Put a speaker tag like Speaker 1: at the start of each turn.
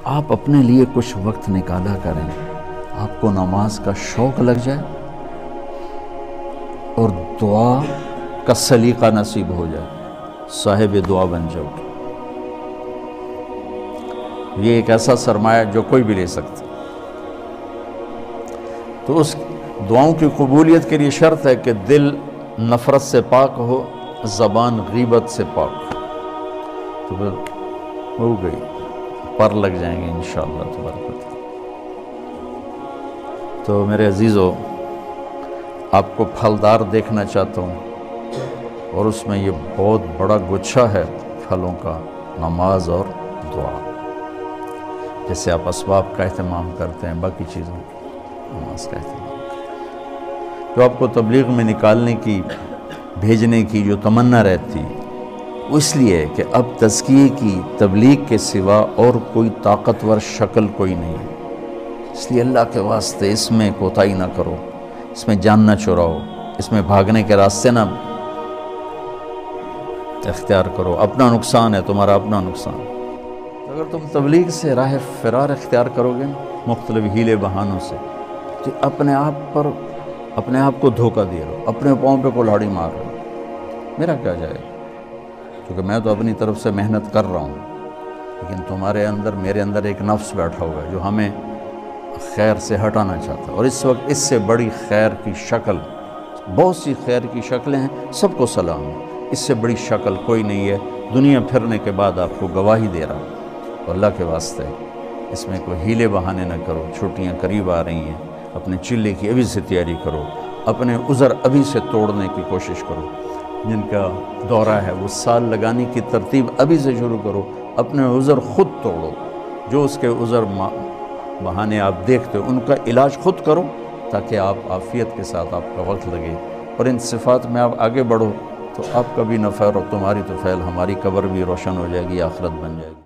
Speaker 1: آپ اپنے لیے کچھ وقت نکالا کریں، آپ کو نماز کا شوق لگ جائے اور دعا کا سلیقہ نصیب ہو جائے، صاحب دعا بن جاؤ گے۔ یہ ایک ایسا سرمایہ جو کوئی بھی لے سکتا۔ تو اس دعاؤں کی قبولیت کے لیے شرط ہے کہ دل نفرت سے پاک ہو، زبان غیبت سے پاک ہو، تو پھر ہو گئی، پر لگ جائیں گے انشاءاللہ تبارک و تعالی۔ تو میرے عزیزو، آپ کو پھلدار دیکھنا چاہتا ہوں، اور اس میں یہ بہت بڑا گچھا ہے پھلوں کا، نماز اور دعا۔ جیسے آپ اسباب کا اہتمام کرتے ہیں، باقی چیزوں نماز کا اہتمام کرتے ہیں۔ جو آپ کو تبلیغ میں نکالنے کی، بھیجنے کی جو تمنا رہتی، وہ اس لیے ہے کہ اب تزکیے کی، تبلیغ کے سوا اور کوئی طاقتور شکل کوئی نہیں ہے۔ اس لیے اللہ کے واسطے اس میں کوتاہی نہ کرو، اس میں جان نہ چراؤ، اس میں بھاگنے کے راستے نہ اختیار کرو۔ اپنا نقصان ہے، تمہارا اپنا نقصان۔ اگر تم تبلیغ سے راہ فرار اختیار کرو گے مختلف ہیلے بہانوں سے، تو اپنے آپ کو دھوکہ دے رہو، اپنے پاؤں پہ کلہاڑی مار رہو۔ میرا کیا جائے، کیونکہ میں تو اپنی طرف سے محنت کر رہا ہوں، لیکن تمہارے اندر، میرے اندر ایک نفس بیٹھا ہوا ہے جو ہمیں خیر سے ہٹانا چاہتا ہے۔ اور اس وقت اس سے بڑی خیر کی شکل، بہت سی خیر کی شکلیں ہیں، سب کو سلام ہے، اس سے بڑی شکل کوئی نہیں ہے۔ دنیا پھرنے کے بعد آپ کو گواہی دے رہا ہوں، اور اللہ کے واسطے اس میں کوئی ہیلے بہانے نہ کرو۔ چھٹیاں قریب آ رہی ہیں، اپنے چلے کی ابھی سے تیاری کرو، اپنے عذر ابھی سے توڑنے کی کوشش کرو۔ جن کا دورہ ہے وہ سال لگانے کی ترتیب ابھی سے شروع کرو، اپنے عذر خود توڑو۔ جو اس کے عذر بہانے آپ دیکھتے ہو، ان کا علاج خود کرو، تاکہ آپ عافیت کے ساتھ آپ کا وقت لگے، اور ان صفات میں آپ آگے بڑھو، تو آپ کا بھی نفع اور تمہاری تو فعل، ہماری قبر بھی روشن ہو جائے گی، آخرت بن جائے گی۔